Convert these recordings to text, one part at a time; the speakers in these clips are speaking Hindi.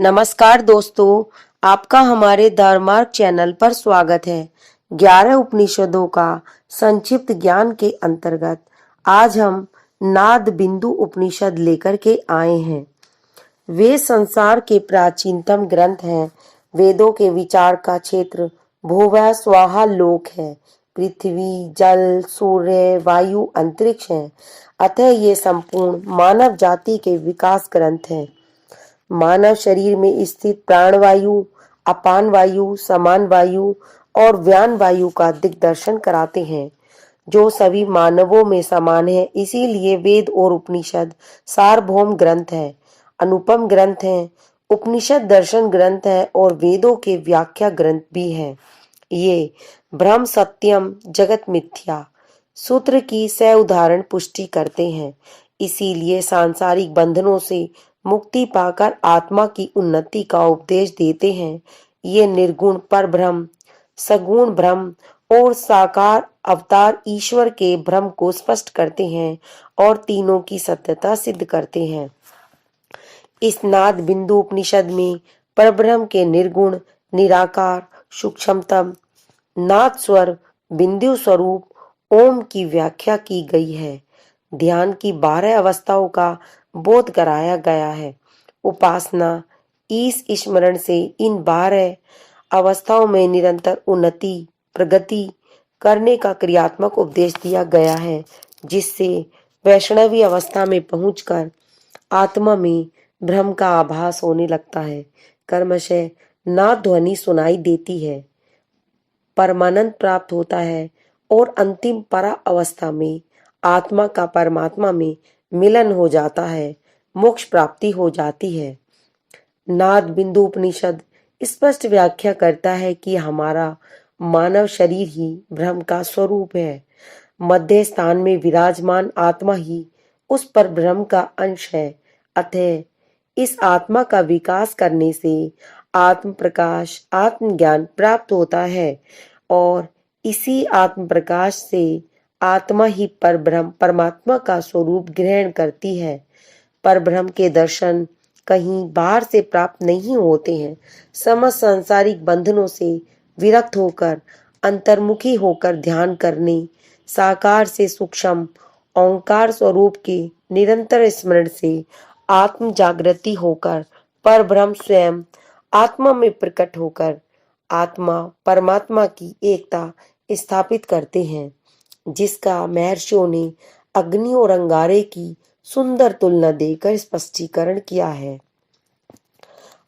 नमस्कार दोस्तों, आपका हमारे धर्मार्थ चैनल पर स्वागत है। 11 उपनिषदों का संक्षिप्त ज्ञान के अंतर्गत आज हम नाद बिंदु उपनिषद लेकर के आए हैं। वे संसार के प्राचीनतम ग्रंथ हैं। वेदों के विचार का क्षेत्र भुवः स्वाहा लोक है। पृथ्वी, जल, सूर्य, वायु, अंतरिक्ष है। अतः ये संपूर्ण मानव जाति के विकास ग्रंथ हैं। मानव शरीर में स्थित प्राणवायु, अपान वायु, समान वायु और व्यान वायु का दिग्दर्शन कराते हैं, जो सभी मानवों में समान है। इसीलिए वेद और उपनिषद सार्वभौम ग्रंथ है, अनुपम ग्रंथ है। उपनिषद दर्शन ग्रंथ है और वेदों के व्याख्या ग्रंथ भी है। ये ब्रह्म सत्यम जगत मिथ्या सूत्र की सह उदाहरण पुष्टि करते हैं। इसीलिए सांसारिक बंधनों से मुक्ति पाकर आत्मा की उन्नति का उपदेश देते हैं। ये निर्गुण पर ब्रह्म, सगुण ब्रह्म और साकार अवतार ईश्वर के ब्रह्म को स्पष्ट करते हैं और तीनों की सत्यता सिद्ध करते हैं। इस नाद बिंदु उपनिषद में परब्रह्म के निर्गुण, निराकार, सूक्ष्मतम नाद स्वर बिंदु स्वरूप ओम की व्याख्या की गई है। ध्यान की 12 अवस्थाओं का बोध कराया गया है। उपासना ईश स्मरण से इन 12 अवस्थाओं में निरंतर उन्नति प्रगति करने का क्रियात्मक उपदेश दिया गया है, जिससे वैष्णवी अवस्था में पहुंचकर आत्मा में ब्रह्म का आभास होने लगता है। कर्मशः नाद ध्वनि सुनाई देती है, परमानंद प्राप्त होता है और अंतिम परा अवस्था में आत्मा का परमात्मा में मिलन हो जाता है, मोक्ष प्राप्ति हो जाती है। नाद बिंदु उपनिषद स्पष्ट व्याख्या करता है कि हमारा मानव शरीर ही ब्रह्म का स्वरूप है। मध्य स्थान में विराजमान आत्मा ही उस पर ब्रह्म का अंश है। अतः इस आत्मा का विकास करने से आत्म प्रकाश, आत्मज्ञान प्राप्त होता है और इसी आत्म प्रकाश से आत्मा ही परब्रह्म परमात्मा का स्वरूप ग्रहण करती है। परब्रह्म के दर्शन कहीं बाहर से प्राप्त नहीं होते हैं। समस्त सांसारिक बंधनों से विरक्त होकर अंतर्मुखी होकर ध्यान करने, साकार से सूक्ष्म ओंकार स्वरूप के निरंतर स्मरण से आत्म जागृति होकर परब्रह्म स्वयं आत्मा में प्रकट होकर आत्मा परमात्मा की एकता स्थापित करते हैं, जिसका महर्षियों ने अग्नि और अंगारे की सुंदर तुलना देकर स्पष्टीकरण किया है।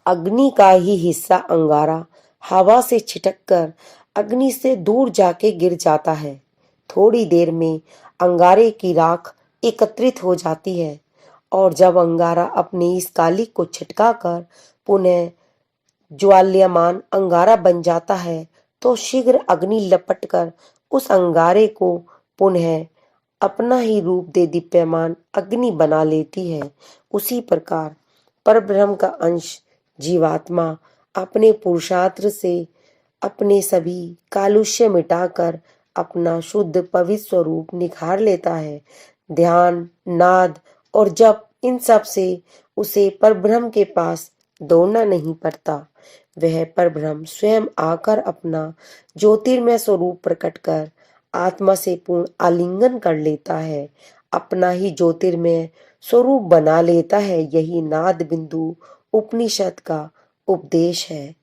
अग्नि का ही हिस्सा अंगारा हवा से छिटककर अग्नि से दूर जाके गिर जाता है। थोड़ी देर में अंगारे की राख एकत्रित हो जाती है और जब अंगारा अपने इस कालिक को छिटकाकर पुनः ज्वाल्यमान अंगारा बन जाता है, तो शीघ्र अग्नि लपटकर उस अंगारे को पुनः अपना ही रूप दे दीप्यमान अग्नि बना लेती है। उसी प्रकार परब्रह्म का अंश जीवात्मा अपने पुरुषार्थ से अपने सभी कालुष्य मिटाकर अपना शुद्ध पवित्र स्वरूप निखार लेता है। ध्यान, नाद और जप इन सब से उसे परब्रह्म के पास दौड़ना नहीं पड़ता। वह परब्रह्म स्वयं आकर अपना ज्योतिर्मय स्वरूप प्रकट कर आत्मा से पूर्ण आलिंगन कर लेता है, अपना ही ज्योतिर्मय स्वरूप बना लेता है। यही नाद बिंदु उपनिषद का उपदेश है।